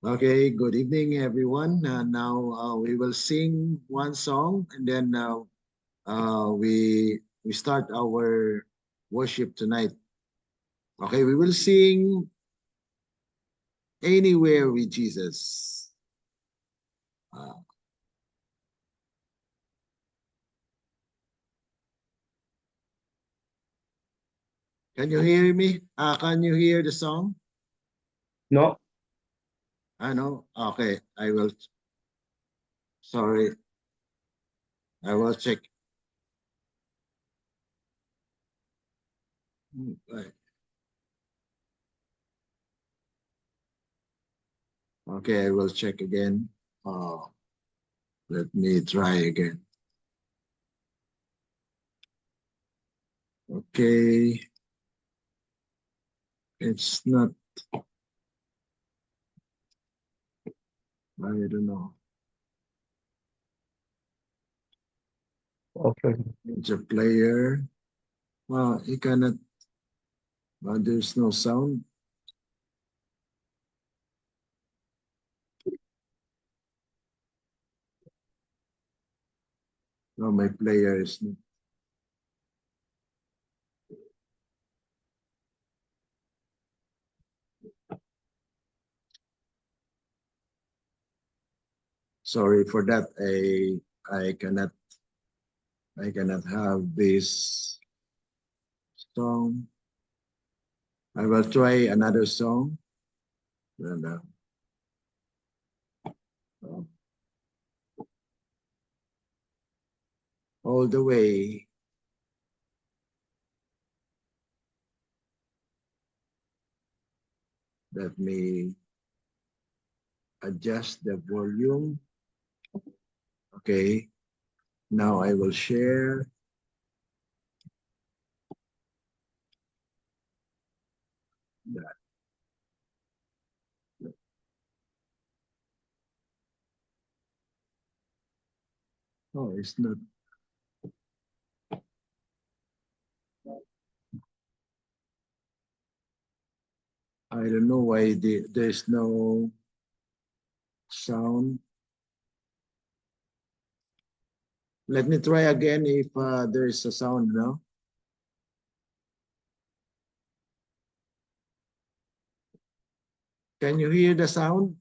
Okay, good evening, everyone. Now we will sing one song, and then we start our worship tonight. Okay, we will sing "Anywhere with Jesus." Uh, can you hear me? Can you hear the song? No, I know. Okay, I will. Sorry, I will check. Right. Okay, I will check again. Uh, Let me try again. Okay, it's not. I don't know. okay. It's a player. Well, he cannot. There's no sound. No, my player is not. Sorry for that. I cannot. I cannot have this song. I will try another song. And, uh, all the way. Let me adjust the volume. Okay. Now I will share that. Oh, it's not. I don't know why there's no sound. Let me try again if there is a sound now. Can you hear the sound?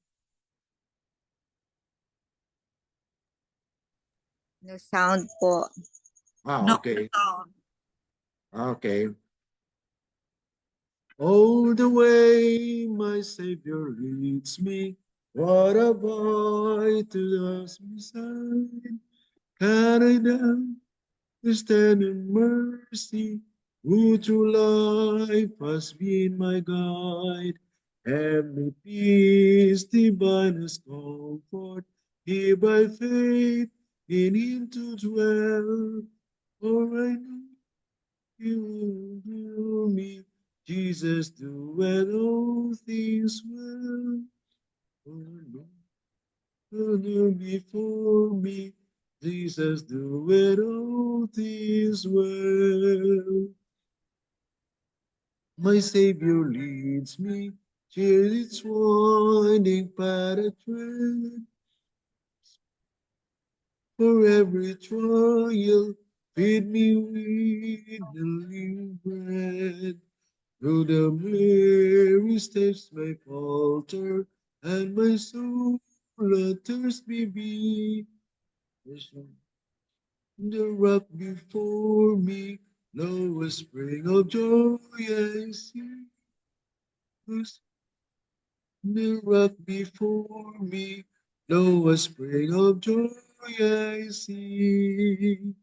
No sound po. No Okay. sound. Okay. All the way my Savior leads me. What a boy to us beside. Can I down to stand in mercy? Who through life has been my guide. Heavenly peace, divinest comfort. Here by faith in Him to dwell. For I know you will do me. Jesus, do it all things well. Oh, Lord, do before me. Jesus, do it all things well. My Savior leads me, cheer its winding path I tread. For every trial, feed me with the living bread. Through the weary steps may falter, and my soul at thirst may be. The rock before me, lo, a spring of joy I see. The rock before me, lo, a spring of joy I see.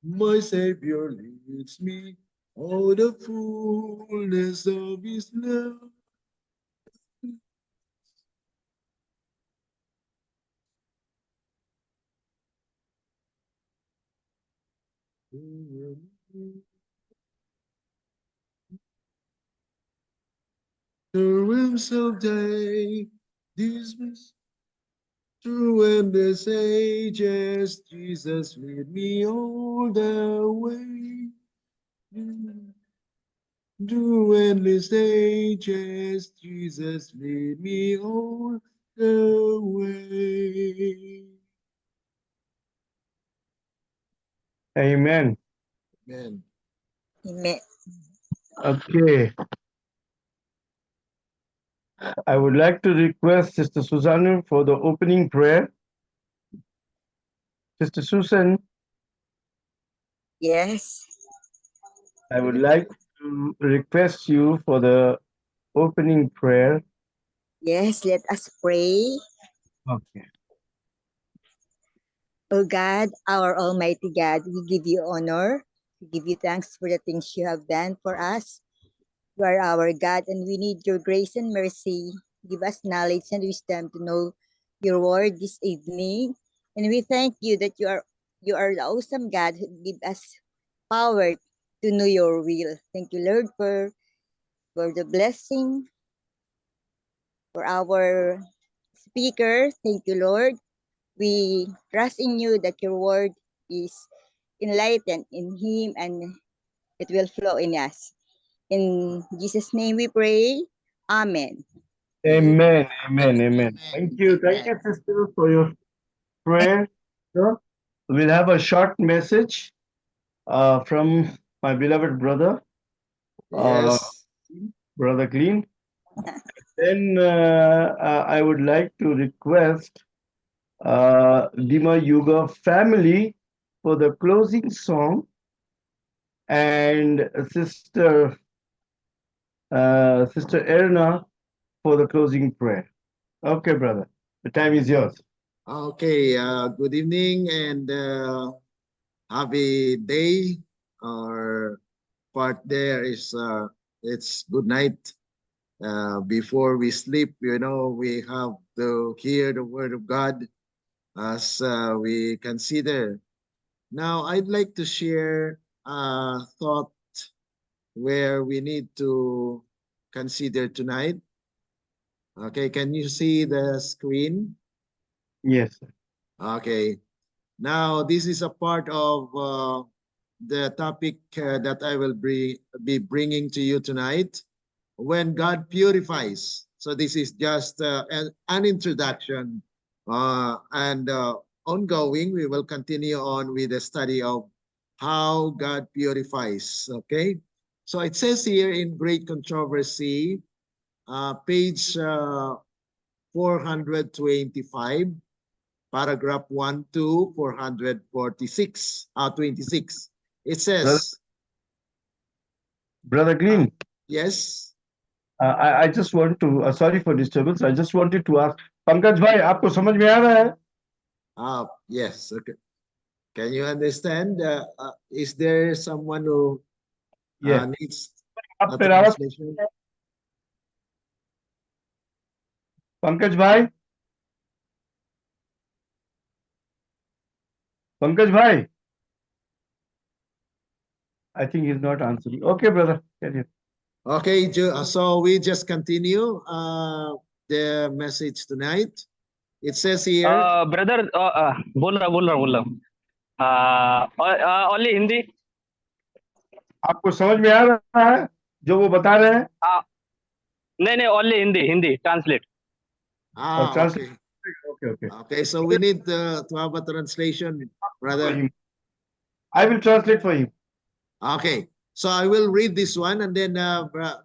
My Savior leads me, oh, the fullness of His love. Through himself day, these through endless ages, Jesus lead me all the way. through endless ages, Jesus lead me all the way. Amen. Amen. Amen. Okay. I would like to request Sister Susanna for the opening prayer. Sister Susan, Yes. I would like to request you for the opening prayer. Yes, let us pray. Okay. O God, our Almighty God, we give you honor. We give you thanks for the things you have done for us. You are our God, and we need your grace and mercy. Give us knowledge and wisdom to know your word this evening. And we thank you that you are the awesome God who give us power to know your will. Thank you, Lord, for the blessing, for our speaker. Thank you, Lord. We trust in you that your word is enlightened in him and it will flow in us. In Jesus' name we pray. Amen. Amen. Amen. Amen. Amen. Thank you. Thank you, sister, for your prayer. So, we'll have a short message from my beloved brother, Yes. Brother Clean. Then I would like to request Dima Yuga family for the closing song and Sister Erna for the closing prayer. Okay, brother. The time is yours. Okay. Good evening and happy day. Our part there is it's good night. Before we sleep, we have to hear the word of God as we consider. Now, I'd like to share a thought where we need to consider tonight. Okay, can you see the screen? Yes. Okay. Now, this is a part of the topic that I will be bringing to you tonight. When God purifies. So this is just an introduction and ongoing. We will continue on with the study of how God purifies. Okay. So it says here in Great Controversy, page 425, paragraph 1 to 446, 26. It says, Brother Clean, yes. I just want to, sorry for disturbance, I just wanted to ask, Pankaj bhai, आपको समझ में आ रहा है? Yes. Okay. Can you understand? Is there someone who Yes. needs आप a मेरा आवाज, translation? Pankaj भाई, पंकज भाई, I think he's not answering. Okay, brother, carry on. Okay, so we just continue the message tonight. It says here, brother बोल रहा only Hindi आपको समझ में आ रहा है जो वो बता रहे हैं? नहीं ओनली हिंदी ट्रांसलेट और okay. Okay. Okay, so we need to have a translation, brother. I will translate for him. Okay, so I will read this one and then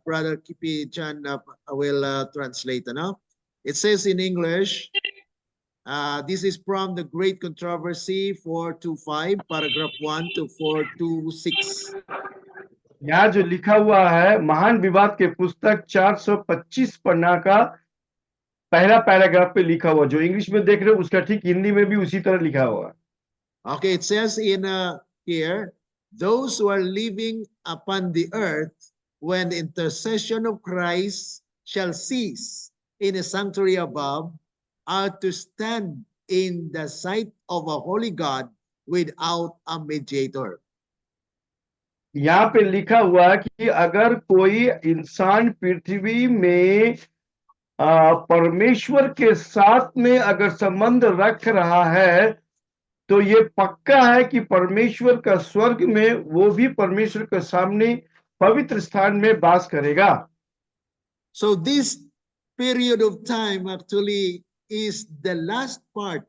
Brother Kipi Chan will translate. It says in English, this is from the Great Controversy 425, paragraph 1 to 426. यहाँ जो लिखा हुआ है महान विवाद के पुस्तक 425 पन्ना का पहला पैराग्राफ पे लिखा हुआ, जो इंग्लिश में देख रहे हो उसका ठीक हिंदी में भी उसी तरह लिखा हुआ है. Okay, it says in here, those who are living upon the earth when the intercession of Christ shall cease in a sanctuary above are to stand in the sight of a holy God without a mediator. यहाँ पे लिखा हुआ कि अगर कोई इंसान पृथ्वी में परमेश्वर के साथ में अगर संबंध रख रहा है तो ये पक्का है कि परमेश्वर का स्वर्ग में वो भी परमेश्वर के सामने पवित्र स्थान में वास करेगा। So this period of time actually is the last part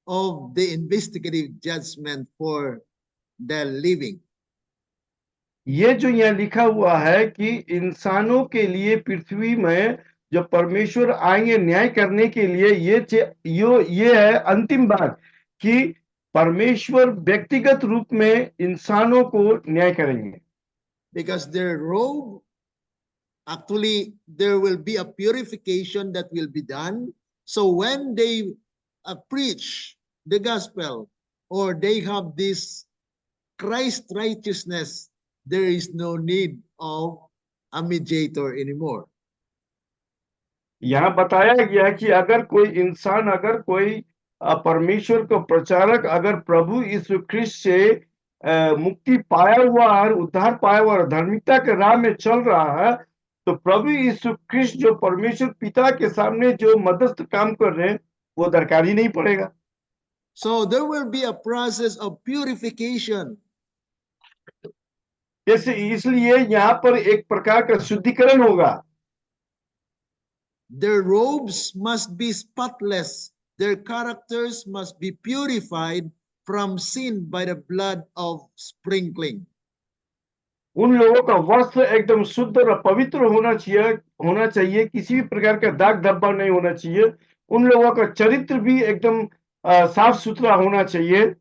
of the investigative judgment for the living. ये जो यहाँ लिखा हुआ है कि इंसानों के लिए पृथ्वी में जो परमेश्वर आएंगे न्याय करने के लिए, ये है अंतिम बात कि परमेश्वर व्यक्तिगत रूप में इंसानों को न्याय करेंगे। Because their robe, actually, there will be a purification that will be done. So when they preach the gospel or they have this Christ righteousness, there is no need of a mediator anymore. यहाँ बताया गया कि अगर कोई इंसान, अगर कोई परमेश्वर को प्रचारक अगर प्रभु यीशु ख्रिस्त से मुक्ति पाया हुआ और उद्धार पाया हुआ और धार्मिकता के राह में चल रहा है, तो प्रभु यीशु ख्रिस्त जो परमेश्वर पिता के सामने जो मध्यस्थ काम कर रहे हैं वो दरकार ही नहीं पड़ेगा। So there will be a process of purification. जैसे इसलिए यहाँ पर एक प्रकार का शुद्धिकरण होगा। Their robes must be spotless. Their characters must be purified from sin by the blood of sprinkling. उन लोगों का वस्त्र एकदम शुद्ध और पवित्र होना चाहिए, किसी भी प्रकार का दाग धब्बा नहीं होना चाहिए। उन लोगों का चरित्र भी एकदम साफ सुथरा होना चाहिए।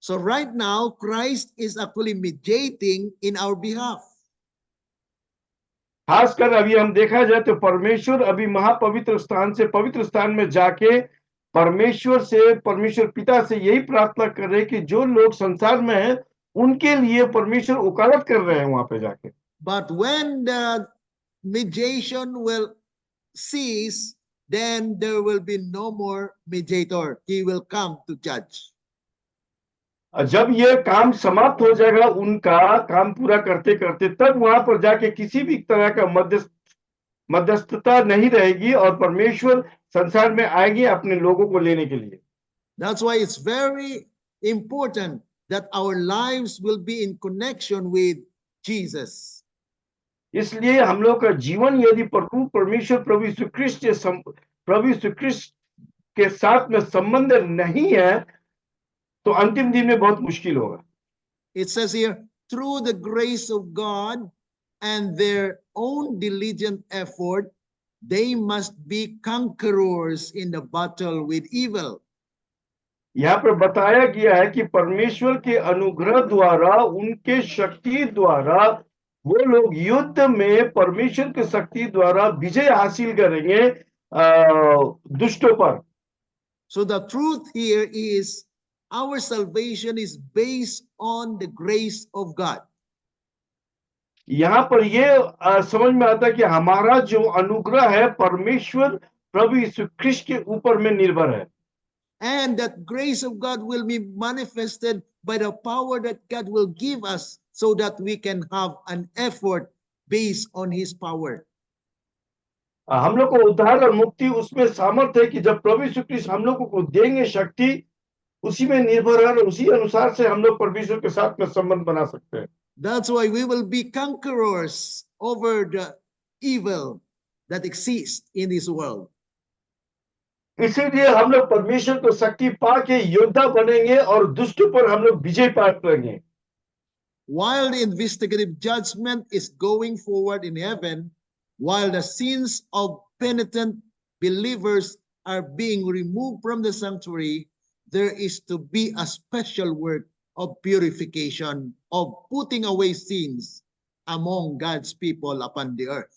So right now, Christ is actually mediating in our behalf. खासकर अभी हम देखा जाए तो परमेश्वर अभी महापवित्र स्थान से पवित्र स्थान में जाके परमेश्वर पिता से यही प्रार्थना कर रहे हैं कि जो लोग संसार में हैं उनके लिए परमेश्वर वकालत कर रहे हैं वहां पे जाके। But when the mediation will cease, then there will be no more mediator. He will come to judge. जब ये काम समाप्त हो जाएगा, उनका काम पूरा करते करते, तब वहां पर जाके किसी भी तरह का मध्यस्थता नहीं रहेगी और परमेश्वर संसार में आएंगे अपने लोगों को लेने के लिए। That's why it's very important that our lives will be in connection with Jesus. इसलिए हम लोग का जीवन यदि प्रभु यीशु ख्रिस्त के साथ में संबंध नहीं है तो अंतिम दिन में बहुत मुश्किल होगा। It says here, through the grace of God and their own diligent effort, they must be conquerors in the battle with evil. यहाँ पर बताया गया है कि परमेश्वर के अनुग्रह द्वारा, उनके शक्ति द्वारा वो लोग युद्ध में परमेश्वर की शक्ति द्वारा विजय हासिल करेंगे दुष्टों पर। So the truth here is our salvation is based on the grace of God. यहाँ पर ये समझ में आता है कि हमारा जो अनुग्रह है परमेश्वर प्रभु यीशु ख्रिस्त के ऊपर में निर्भर है। And that grace of God will be manifested by the power that God will give us so that we can have an effort based on his power. हम लोग को उद्धार और मुक्ति उसमें सामर्थ्य है कि जब प्रभु यीशु ख्रिस्त हम लोगों को देंगे शक्ति, उसी में निर्भर है और उसी अनुसार से हम लोग परमेश्वर के साथ में संबंध बना सकते हैं। That's why we will be conquerors over the evil that exists in this world. इसीलिए हम लोग परमेश्वर को शक्ति पाके योद्धा बनेंगे और दुष्ट पर हम लोग विजय प्राप्त करेंगे। While the investigative judgment is going forward in heaven, while the sins of penitent believers are being removed from the sanctuary, there is to be a special work of purification, of putting away sins among God's people upon the earth.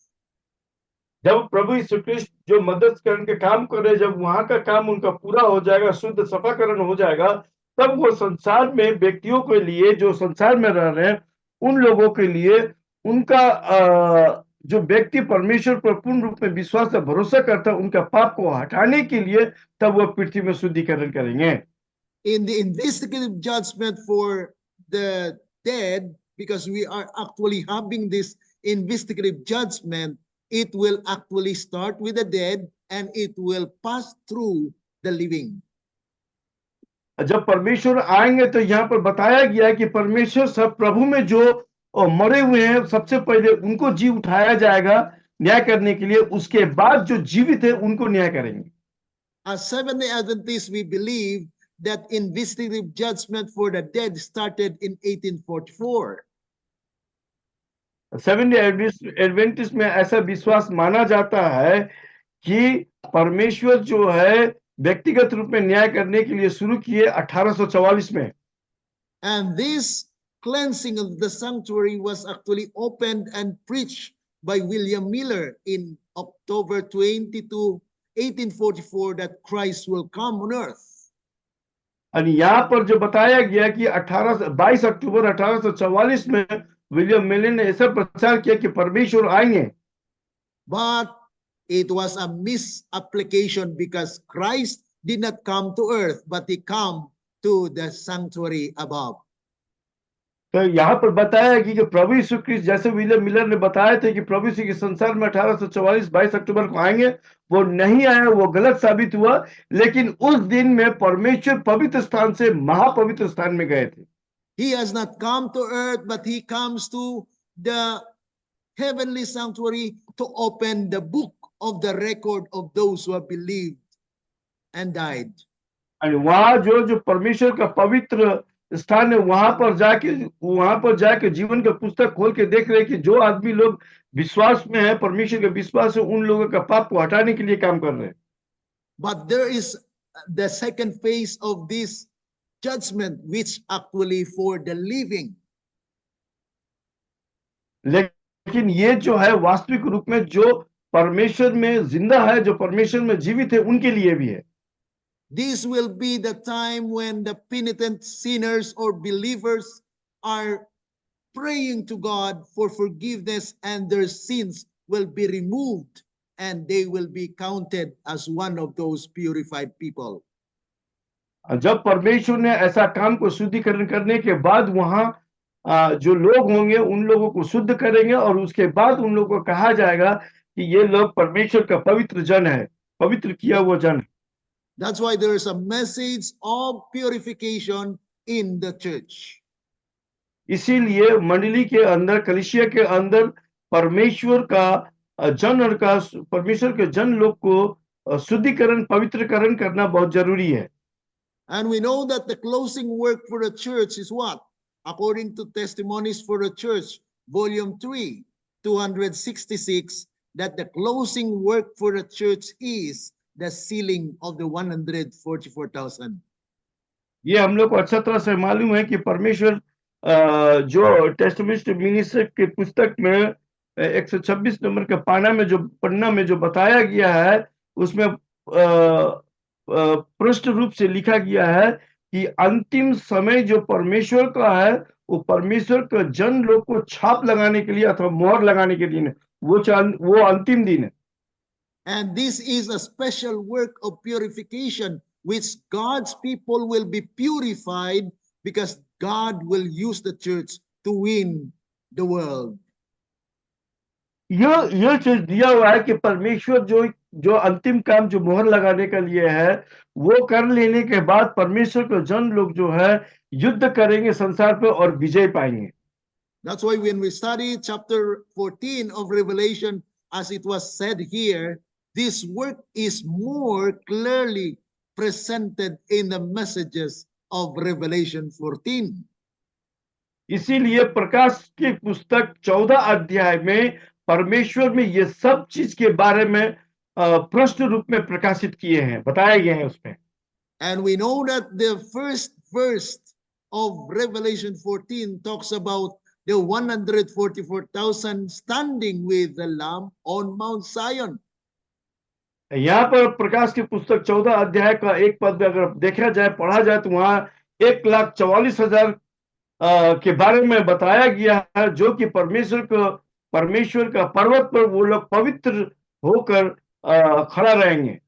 जब प्रभु यीशु ख्रिस्त जो मध्यस्थकरण के काम कर रहे, जब वहां का काम उनका पूरा हो जाएगा, शुद्ध सफाकरण हो जाएगा, तब वो संसार में व्यक्तियों के लिए जो संसार में रह रहे हैं उन लोगों के लिए, उनका जो व्यक्ति परमेश्वर पर पूर्ण रूप में विश्वास और भरोसा करता है, उनका पाप को हटाने के लिए तब वो पृथ्वी में शुद्धिकरण करेंगे। In the investigative judgment for the dead, because we are actually having this investigative judgment, it will actually start with the dead and it will pass through the living. जब परमेश्वर आएंगे तो यहाँ पर बताया गया है कि परमेश्वर सब प्रभु में जो और मरे हुए हैं सबसे पहले उनको जी उठाया जाएगा न्याय करने के लिए, उसके बाद जो जीवित है उनको न्याय करेंगे। As Seventh-day Adventists, we believe that investigative judgment for the dead started in 1844. Seven day Adventist में ऐसा विश्वास माना जाता है कि परमेश्वर जो है व्यक्तिगत रूप में न्याय करने के लिए शुरू किए 1844 में। And this cleansing of the sanctuary was actually opened and preached by William Miller in October 22, 1844, that Christ will come on earth. और यहाँ पर जो बताया गया कि 22 अक्टूबर 1844 में विलियम मिलर ने ऐसा प्रचार किया कि परमेश्वर आएंगे। But it was a misapplication because Christ did not come to earth, but he came to the sanctuary above. तो यहाँ पर बताया कि प्रभु यीशु क्रिस्ट, जैसे विलियम मिलर ने बताया था कि प्रभु यीशु के संसार में 1844 22 अक्टूबर को आएंगे, वो नहीं आया, वो गलत साबित हुआ। लेकिन उस दिन में परमेश्वर पवित्र स्थान से महापवित्र स्थान में गए थे। He has not come to earth, but he comes to the heavenly sanctuary to open the book of the record of those who have believed and died. और वहां जो परमेश्वर का पवित्र स्थान है, वहां पर जाके जीवन का पुस्तक खोल के देख रहे कि जो आदमी लोग विश्वास में है, परमेश्वर के विश्वास है, उन लोगों का पाप को हटाने के लिए काम कर रहे हैं। But there is the second phase of this judgment, which actually for the living. लेकिन ये जो है वास्तविक रूप में जो परमेश्वर में जिंदा है, जो परमेश्वर में जीवित है, उनके लिए भी है। This will be the time when the penitent sinners or believers are praying to God for forgiveness, and their sins will be removed, and they will be counted as one of those purified people. जब परमेश्वर ने ऐसा काम को शुद्धिकरण करने के बाद वहां जो लोग होंगे उन लोगों को शुद्ध करेंगे, और उसके बाद उन लोगों को कहा जाएगा कि ये लोग परमेश्वर का पवित्र जन है, पवित्र किया हुआ जन है। That's why there is a message of purification in the church. इसीलिए मंडली के अंदर, कलीसिया के अंदर परमेश्वर के जन लोग को शुद्धिकरण, पवित्रकरण करना बहुत जरूरी है। And we know that the closing work for the church is what? According to Testimonies for the Church, Volume 3, 266, that the closing work for the church is the sealing of the 144,000. ये हम लोग को अच्छा तरह से मालूम है कि परमेश्वर जो टेस्टमेंट मिनिस्ट्री के पुस्तक में 126 नंबर के पन्ना में जो बताया गया है, उसमें पृष्ठ रूप से लिखा गया है कि अंतिम समय जो परमेश्वर का है, वो परमेश्वर के जन लोग को छाप लगाने के लिए अथवा मोहर लगाने के लिए वो अंतिम दिन है। And this is a special work of purification, which God's people will be purified because God will use the church to win the world. ये चीज दिया हुआ है कि परमेश्वर जो अंतिम काम जो मोहर लगाने के लिए है, वो कर लेने के बाद परमेश्वर के जन लोग जो है युद्ध करेंगे संसार पे और विजय पाएंगे। That's why when we study chapter 14 of Revelation, as it was said here, this work is more clearly presented in the messages of Revelation 14. इसीलिए प्रकाश की पुस्तक 14 अध्याय में परमेश्वर में ये सब चीज के बारे में प्रश्न रूप में प्रकाशित किए हैं, बताए गए हैं उसमें। And we know that the first verse of Revelation 14 talks about the 144,000 standing with the Lamb on Mount Zion. यहाँ पर प्रकाश की पुस्तक 14 अध्याय का एक पद अगर देखा जाए, पढ़ा जाए, तो वहां 1,44,000 के बारे में बताया गया है, जो कि परमेश्वर का पर्वत पर वो लोग पवित्र होकर खड़ा रहेंगे।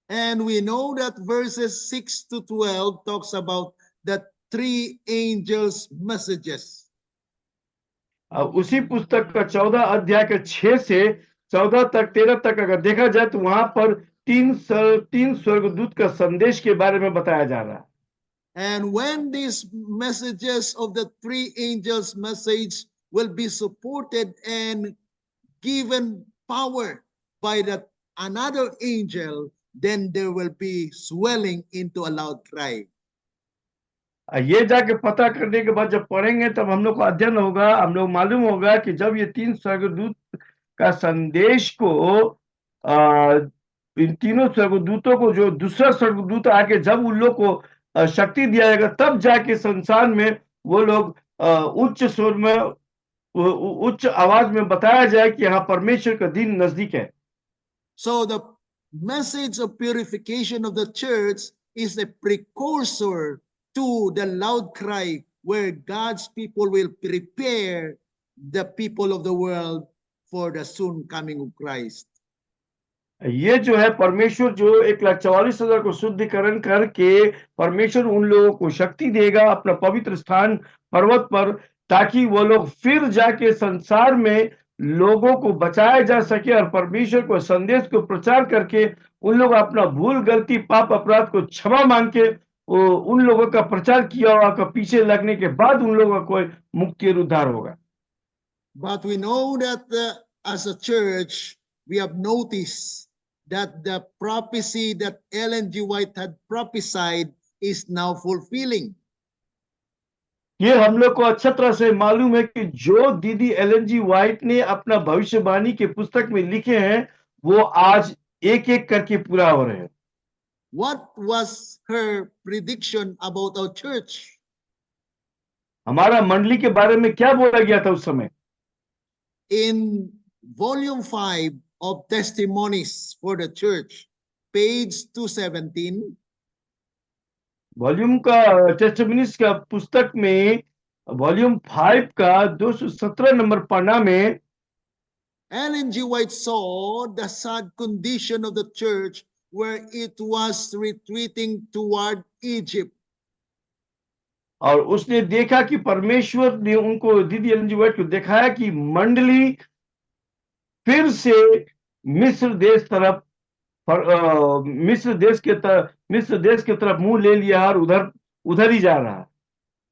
And we know that verses 6 to 12 talks about the three angels' messages. उसी पुस्तक का 14 अध्याय के 6 से 14 तक 13 तक अगर देखा जाए, तो वहां पर तीन स्वर्गदूत का संदेश के बारे में बताया जा रहा है। And when these messages of the three angels' message will be supported and given power by that another angel, then there will be swelling into a loud cry. ये जाके पता करने के बाद जब पढ़ेंगे तब हम लोग को अध्ययन होगा, हम लोग मालूम होगा कि जब ये तीन स्वर्गदूत का संदेश को इन तीनों स्वर्गदूतों को जो दूसरा स्वर्गदूत आके जब उन लोग को शक्ति दिया जाएगा, तब जाके संसार में वो लोग उच्च स्वर में उच्च आवाज में बताया जाए कि यहाँ परमेश्वर का दिन नजदीक है. So the message of purification of the church is a precursor to the loud cry where God's people will prepare the people of the world for the soon coming of Christ. ये जो है परमेश्वर जो 1,44,000 को शुद्धिकरण करके परमेश्वर उन लोगों को शक्ति देगा अपना पवित्र स्थान पर्वत पर, ताकि वो लोग फिर जाके संसार में लोगों को बचाया जा सके और परमेश्वर को संदेश को प्रचार करके उन लोग अपना भूल गलती पाप अपराध को क्षमा मांग के उन लोगों का प्रचार किया हुआ का पीछे लगने के बाद उन लोगों को मुक्ति और उद्धार होगा. But we know that as a church, we have noticed that the prophecy that Ellen G. White had prophesied is now fulfilling. ये हम लोग को अच्छा तरह से मालूम है कि जो दीदी एलन जी व्हाइट ने अपना भविष्यवाणी के पुस्तक में लिखे हैं वो आज एक एक करके पूरा हो रहे हैं. What was her prediction about our church? हमारा मंडली के बारे में क्या बोला गया था उस समय? In volume 5 of Testimonies for the Church, page 217, volume का टेस्टिमनीज का पुस्तक में वॉल्यूम 5 का 217 नंबर पन्ना में Ellen G. White saw the sad condition of the church where it was retreating toward Egypt. और उसने देखा कि परमेश्वर ने उनको दीदी एलन जी व्हाइट को दिखाया कि मंडली फिर से मिस्र देश के तरफ मुंह ले लिया और उधर ही जा रहा है.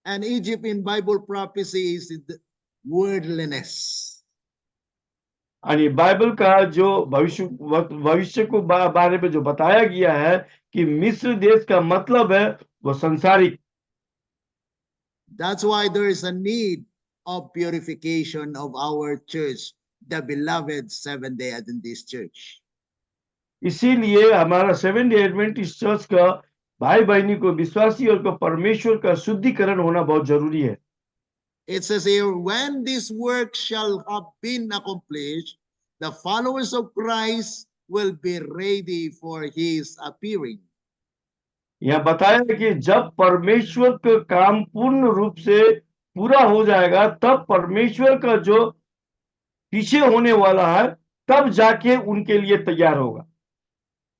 And Egypt in Bible prophecy is the worldliness. यानी बाइबल का जो भविष्य को बारे में जो बताया गया है कि मिस्र देश का मतलब है वो संसारिक. That's why there is a need of purification of our church, the beloved Seventh-day Adventist Church. इसीलिए हमारा सेवन डे एडवेंटिस्ट चर्च का भाई बहनी को विश्वासी और को परमेश्वर का शुद्धिकरण होना बहुत जरूरी है. It says here, when this work shall have been accomplished, the followers of Christ will be ready for his appearing. यह बताया कि जब परमेश्वर का काम पूर्ण रूप से पूरा हो जाएगा तब परमेश्वर का जो पीछे होने वाला है तब जाके उनके लिए तैयार होगा.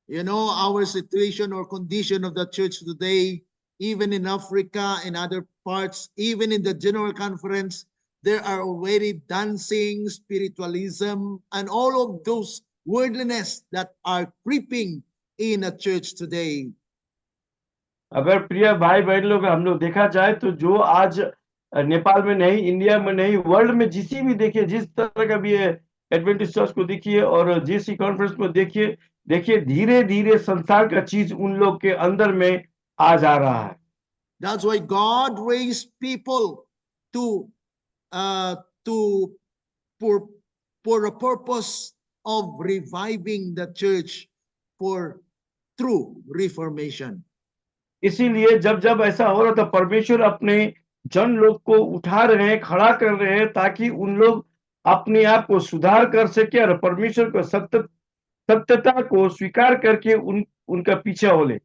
You know, our situation or condition of the church today, even in Africa and other parts, even in the General Conference, there are already dancing, spiritualism, and all of those worldliness that are creeping in a church today. अगर प्रिय भाई बहन लोग हम लोग देखा जाए तो जो आज नेपाल में नहीं, इंडिया में नहीं, वर्ल्ड में जिस तरह का भी एडवेंटिस्ट चर्च को देखिए और जीसी कॉन्फ्रेंस में देखिए धीरे धीरे संसार का चीज उन लोग के अंदर में आ जा रहा है. That's why God raised people for a purpose of reviving the church for true reformation. इसीलिए जब ऐसा हो रहा था परमेश्वर अपने जन लोग को उठा रहे हैं, खड़ा कर रहे हैं ताकि उन लोग अपने आप को सुधार कर सके और परमेश्वर को सत्यता को स्वीकार करके उनका पीछे हो ले.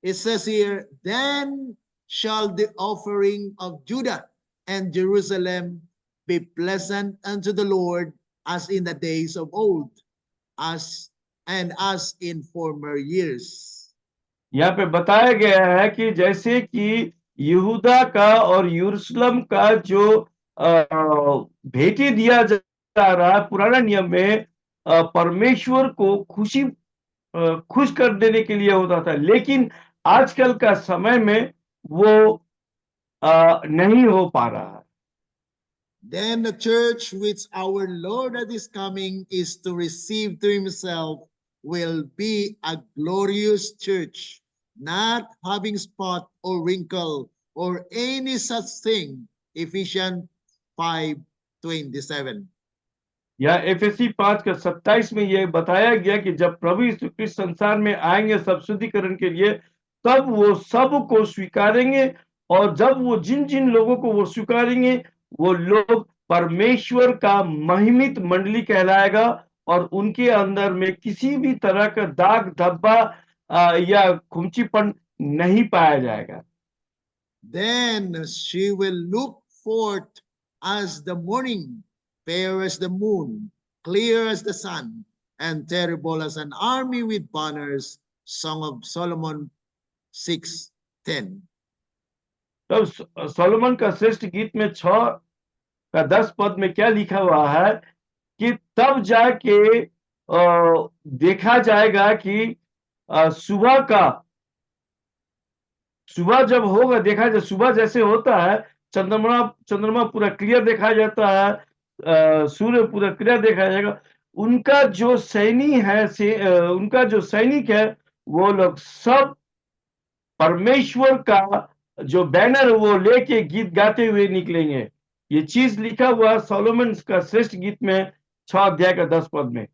It says here, then shall the offering of Judah and Jerusalem be pleasant unto the Lord as in the days of old, as in former years. यहाँ पे बताया गया है कि जैसे कि यहूदा का और यरूशलेम का जो भेंट दिया जा रहा है पुराना नियम में परमेश्वर को खुश कर देने के लिए होता था, लेकिन आजकल का समय में वो नहीं हो पा रहा है। Then the church which our Lord that is coming is to receive to himself will be a glorious church, not having spot or wrinkle or any such thing. Ephesians 5:27. या एफएसी 5:27 में ये बताया गया कि जब प्रभु यीशु क्रिस्त संसार में आएंगे सब शुद्धिकरण के लिए, तब वो सबको स्वीकारेंगे, और जब वो जिन जिन लोगों को वो स्वीकारेंगे, वो लोग परमेश्वर का महिमित मंडली कहलाएगा, और उनके अंदर में किसी भी तरह का दाग धब्बा या खुमचीपन नहीं पाया जाएगा। Then she will look forth as the morning, fair as the moon, clear as the sun, and terrible as an army with banners. Song of Solomon 6:10. तब सोलोमन का श्रेष्ठ गीत में 6:10 पद में क्या लिखा हुआ है कि तब जाके देखा जाएगा कि सुबह जब होगा, देखा जाए सुबह जैसे होता है, चंद्रमा पूरा क्लियर देखा जाता है, सूर्य पूरा क्लियर देखा जाएगा, उनका जो सैनिक है वो लोग सब परमेश्वर का जो बैनर वो लेके गीत गाते हुए निकलेंगे। ये चीज लिखा हुआ सोलोमन का श्रेष्ठ गीत में 6:10 पद में।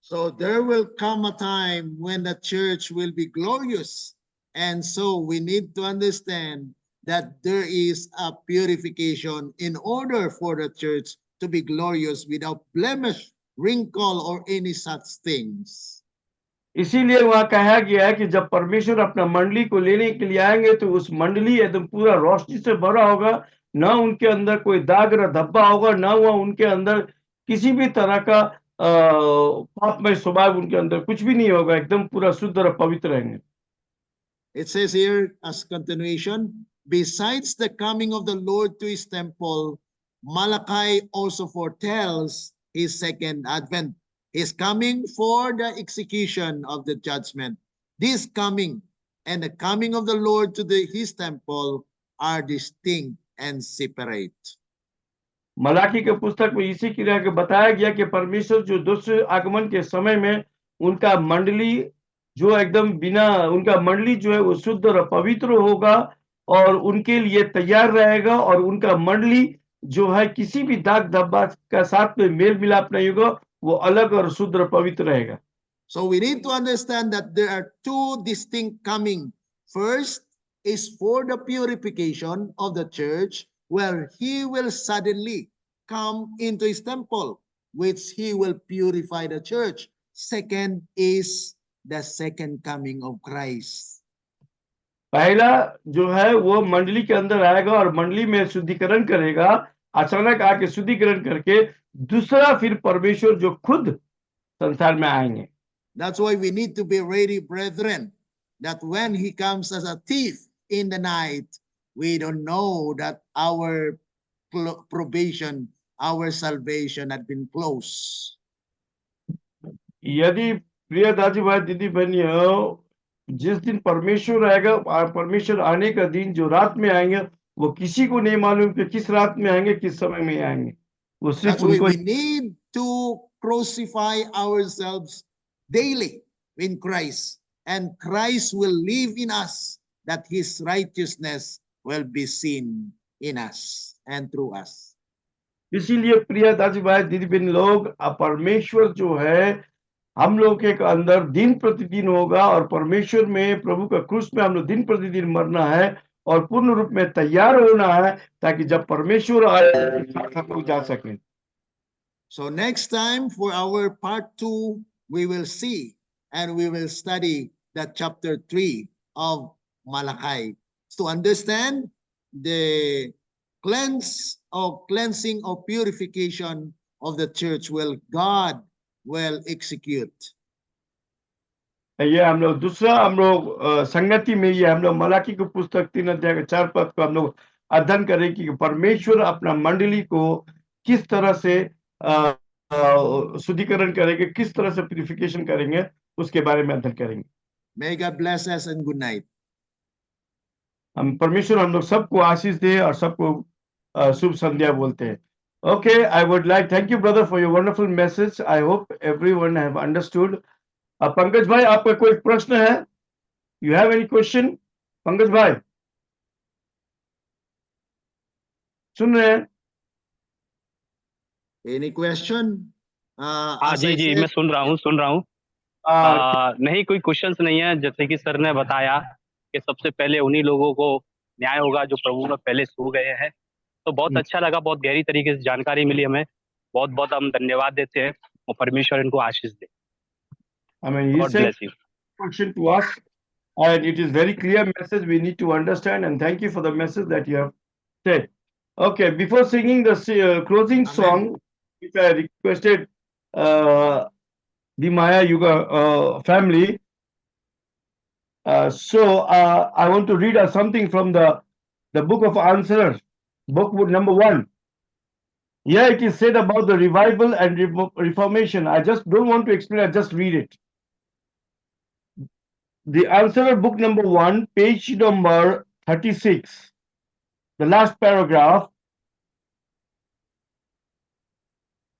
So there will come a time when the church will be glorious. And so we need to understand that there is a purification in order for the church to be glorious without blemish, wrinkle, or any such things. इसीलिए वहां कहा गया है कि जब परमेश्वर अपना मंडली को लेने के लिए आएंगे तो उस मंडली एकदम पूरा रोशनी से भरा होगा, ना उनके अंदर कोई दाग या धब्बा होगा, ना वह उनके अंदर किसी भी तरह का पापमय स्वभाव उनके अंदर कुछ भी नहीं होगा, एकदम पूरा शुद्ध और पवित्र रहेंगे। It says here as continuation, besides the coming of the Lord to his temple, Malachi also foretells his second advent, his coming for the execution of the judgment. This coming and the coming of the Lord to his temple are distinct and separate. Malachi के पुस्तक में इसी क्रिया के बताया गया कि परमेश्वर जो दूसरे आगमन के समय में उनका मंडली जो एकदम बिना, उनका मंडली जो है वो शुद्ध और पवित्र होगा और उनके लिए तैयार रहेगा, और उनका मंडली जो है किसी भी दाग धब्बा का साथ में मेल मिलाप नहीं होगा, वो अलग और शुद्ध और पवित्र रहेगा। So we need to understand that there are two distinct coming. First is for the purification of the church, where he will suddenly come into his temple, which he will purify the church. Second is the second coming of Christ. पहला जो है वो मंडली के अंदर आएगा और मंडली में शुद्धिकरण करेगा, अचानक आके शुद्धिकरण करके, दूसरा फिर परमेश्वर जो खुद संसार में आएंगे। That's why we need to be ready, brethren, that when he comes as a thief in the night, we don't know that our probation, our salvation had been closed. यदि प्रिय दादी भाई दीदी बहनियों, जिस दिन परमेश्वर आएगा, परमेश्वर आने का दिन जो रात में आएंगे, वो किसी को नहीं मालूम कि किस रात में आएंगे, किस समय में आएंगे। वो सिर्फ That's why उनको we need to crucify ourselves daily in Christ, and Christ will live in us, that his righteousness will be seen in us and through us. इसीलिए प्रिय दादी भाई दीदी बहन लोग, परमेश्वर जो है हम लोग के अंदर दिन प्रतिदिन होगा, और परमेश्वर में प्रभु का क्रूस में हम लोग दिन प्रतिदिन मरना है और पूर्ण रूप में तैयार होना है, ताकि जब परमेश्वर आए हम लोग जा सकें। So next time for our part 2, we will see and we will study the chapter 3 of Malachi to understand the cleansing or purification of the church will God will execute. ये हम लोग दूसरा हम लोग संगति में ये हम लोग मलाकी की पुस्तक 3:4 पद को हम लोग अध्ययन करें कि परमेश्वर अपना मंडली को किस तरह से शुद्धिकरण करेंगे, किस तरह से प्यूरिफिकेशन करेंगे, उसके बारे में अध्ययन करेंगे। May God bless us and good night. हम परमेश्वर हम लोग सबको आशीष दे और सबको शुभ संध्या बोलते हैं. Okay, I would like, thank you brother for your wonderful message. I hope everyone have understood. Pankaj भाई आपका कोई प्रश्न है? You have any question? Pankaj भाई सुन रहे हैं? Any question? हाँ As ji I ji said, मैं सुन रहा हूँ. नहीं कोई क्वेश्चंस नहीं है, जैसे कि सर ने बताया कि सबसे पहले उन्हीं लोगों को न्याय होगा जो प्रभु में पहले सो गए हैं. तो बहुत अच्छा लगा, बहुत गहरी तरीके से जानकारी मिली हमें. बहुत बहुत हम धन्यवाद देते हैं और परमेश्वर इनको आशीष दे. I mean, he God said bless you. question to us, and it is very clear message we need to understand, and thank you for the message that you have said. Okay, before singing the closing Amen. song, which I requested the Maya Yuga family, so I want to read something from the book of answers, book number 1. Here it is said about the revival and reformation. I just don't want to explain, I just read it. The answer book number 1, page number 36, the last paragraph.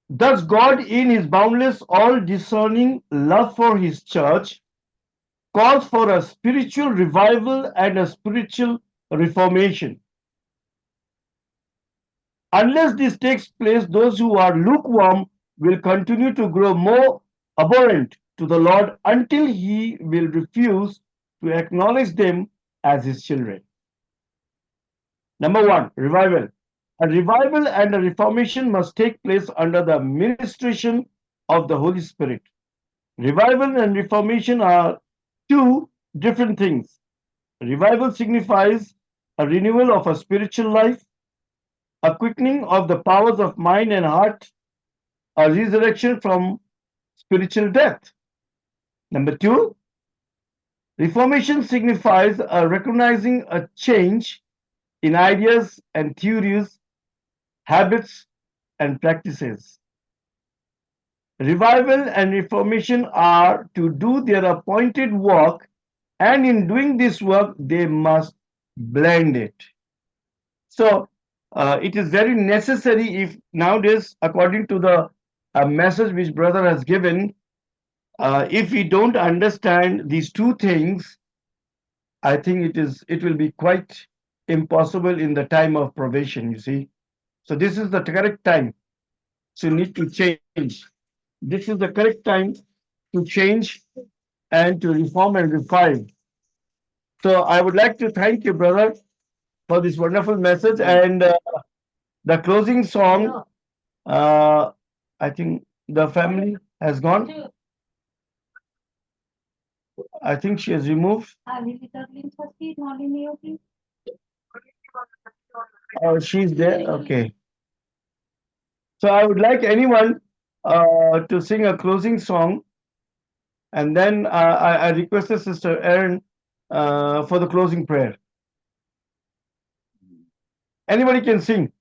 Thus God in his boundless all discerning love for his church calls for a spiritual revival and a spiritual reformation. Unless this takes place, those who are lukewarm will continue to grow more abhorrent to the Lord until he will refuse to acknowledge them as his children. Number 1, revival. A revival and a reformation must take place under the ministration of the Holy Spirit. Revival and reformation are two different things. Revival signifies a renewal of a spiritual life, a quickening of the powers of mind and heart, a resurrection from spiritual death. Number 2, reformation signifies a recognizing a change in ideas and theories, habits and practices. Revival and reformation are to do their appointed work, and in doing this work, they must blend it. So, it is very necessary if nowadays, according to the message which brother has given, if we don't understand these two things, I think it will be quite impossible in the time of probation, you see. So this is the correct time to need to change. This is the correct time to change and to reform and refine. So I would like to thank you, brother, for this wonderful message. And the closing song, I think the family has gone. I think she has removed. Oh, she's there. Okay. So I would like anyone to sing a closing song, and then I requested Sister Erin for the closing prayer. Anybody can sing.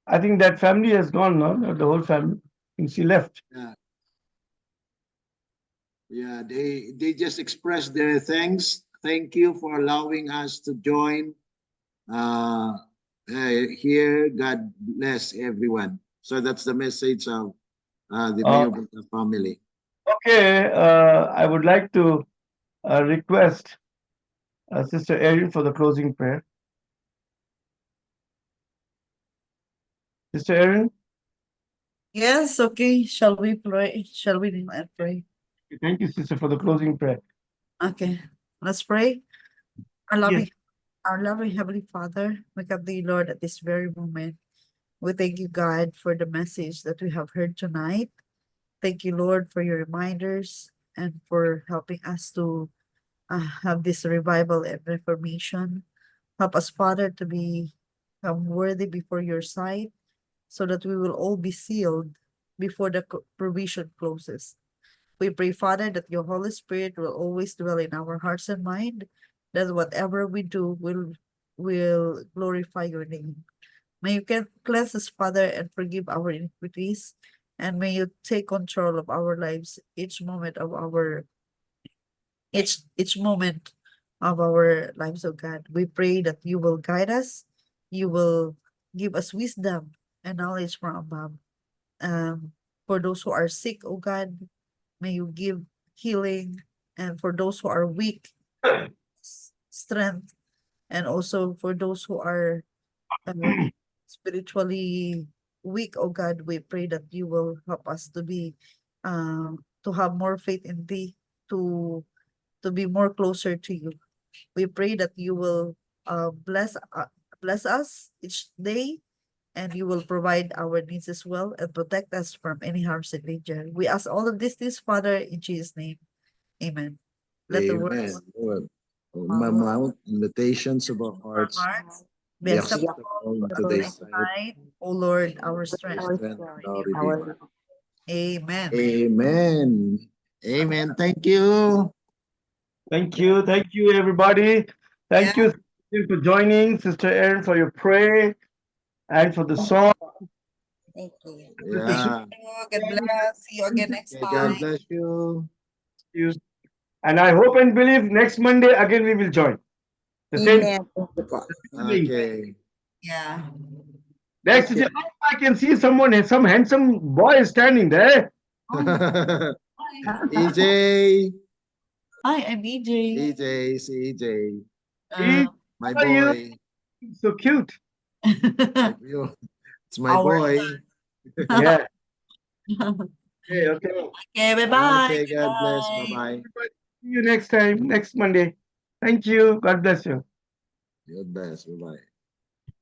I think that family has gone, no? Not the whole family. I think she left. Yeah, they just expressed their thanks. Thank you for allowing us to join here. God bless everyone. So that's the message of the Mayobata family. Okay, I would like to request Sister Erin for the closing prayer. Sister Erin? Yes, okay. Shall we pray? Shall we pray? Thank you, Sister, for the closing prayer. Okay, let's pray. Our Yes. loving Heavenly Father, we come to you, Lord, at this very moment. We thank you, God, for the message that we have heard tonight. Thank you, Lord, for your reminders and for helping us to have this revival and reformation. Help us, Father, to be worthy before your sight so that we will all be sealed before the provision closes. We pray, Father, that your Holy Spirit will always dwell in our hearts and mind, that whatever we do will glorify your name. May you cleanse us, Father, and forgive our iniquities, and may you take control of our lives each moment of our lives, oh God. We pray that you will guide us, you will give us wisdom and knowledge from above. For those who are sick, oh God, may you give healing, and for those who are weak, strength, and also for those who are spiritually weak, oh God, we pray that you will help us to be to have more faith in thee, to be more closer to you. We pray that you will bless us each day, and you will provide our needs as well and protect us from any harms and danger. We ask all of these things, Father, in Jesus' name. Amen. Let the Amen. words Lord, my mouth, meditations of our of our hearts hearts be be acceptable acceptable in to thy today's sight. sight, O Lord, our Our strength. strength and our Redeemer. Amen. Amen. Amen. Thank you. Thank you. Thank you, everybody. Thank you for joining, Sister Erin, for your prayer and for the song. Thank you. Yeah. God bless. See you again next Okay, God time. bless you. You. And I hope and believe next Monday again we will join. The same Amen. Thank you po. Okay. Yeah. next Okay. I can see someone, some handsome boy standing there. Hi. EJ. Hi, I'm EJ. EJ, CJ. He- My How are you? boy. So cute. Like you. It's my Our boy. Yeah. Okay, okay. Okay, bye-bye. Okay, God bless. Bye. Bye-bye. See you next time, next Monday. Thank you. God bless you. God bless. Bye-bye.